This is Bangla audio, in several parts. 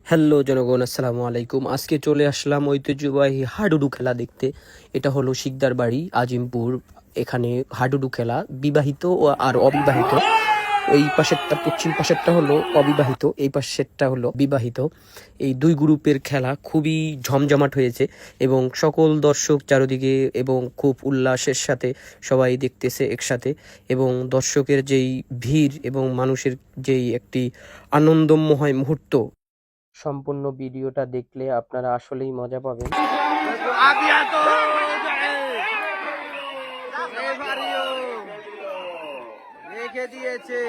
হ্যালো জনগণ, আসসালামু আলাইকুম। আজকে চলে আসলাম ঐতিহ্যবাহী হাডুডু খেলা দেখতে। এটা হলো শিকদার বাড়ি, আজিমপুর। এখানে হাডুডু খেলা বিবাহিত ও আর অবিবাহিত। এই পাশেরটা, পশ্চিম পাশেরটা হলো অবিবাহিত, এই পাশেরটা হলো বিবাহিত। এই দুই গ্রুপের খেলা খুবই জমজমাট হয়েছে এবং সকল দর্শক চারিদিকে এবং খুব উল্লাসের সাথে সবাই দেখতেছে একসাথে। এবং দর্শকের যেই ভিড় এবং মানুষের যেই একটি আনন্দময় মুহূর্ত, সম্পূর্ণ ভিডিওটা দেখলে আপনারা আসলেই মজা পাবেন। রেখে দিয়েছে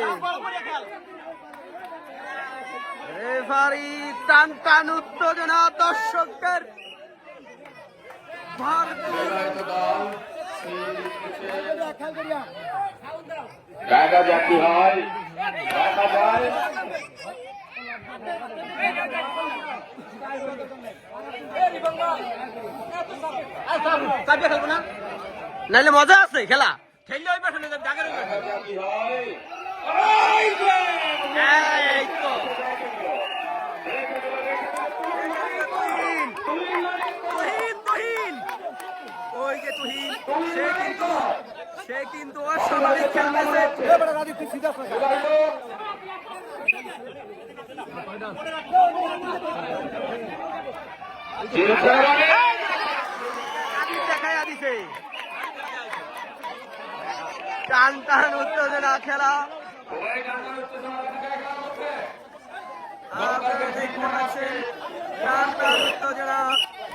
রেফারি। টান টান উত্তেজনা, দর্শকদের দেখা যাক কি হয়, দেখা যায়। খেলবো না, নাইলে মজা আছে খেলা। খেললে ওই পাশে ওই যে তুহিন, সে কিন্তু অস্বাভাবিক খেলতেছে। দেখাইয়া দিছে টান টান উত্তেজনা খেলা। টান টান উত্তেজনা,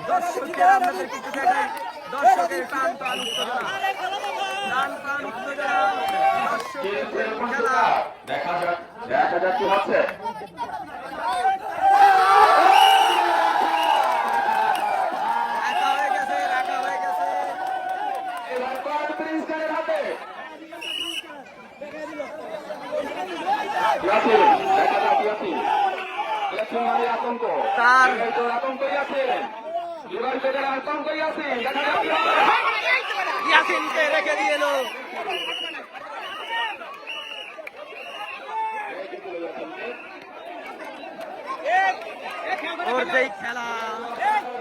দর্শকের আপনাদের কিছু দেখাই। দর্শকের টান টান উত্তেজনা, টান টান উত্তেজনা, দর্শকের খেলা। দেখা যাক কি হচ্ছে। ইয়াসিনকে রেখে দিয়ে এলো। ওর যেই খেলা,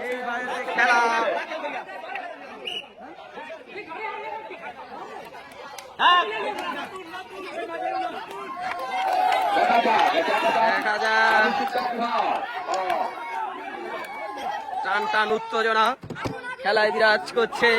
এই বাইরের খেলা। দেখা যাক টান টান উত্তেজনা খেলায় বিরাজ করছে।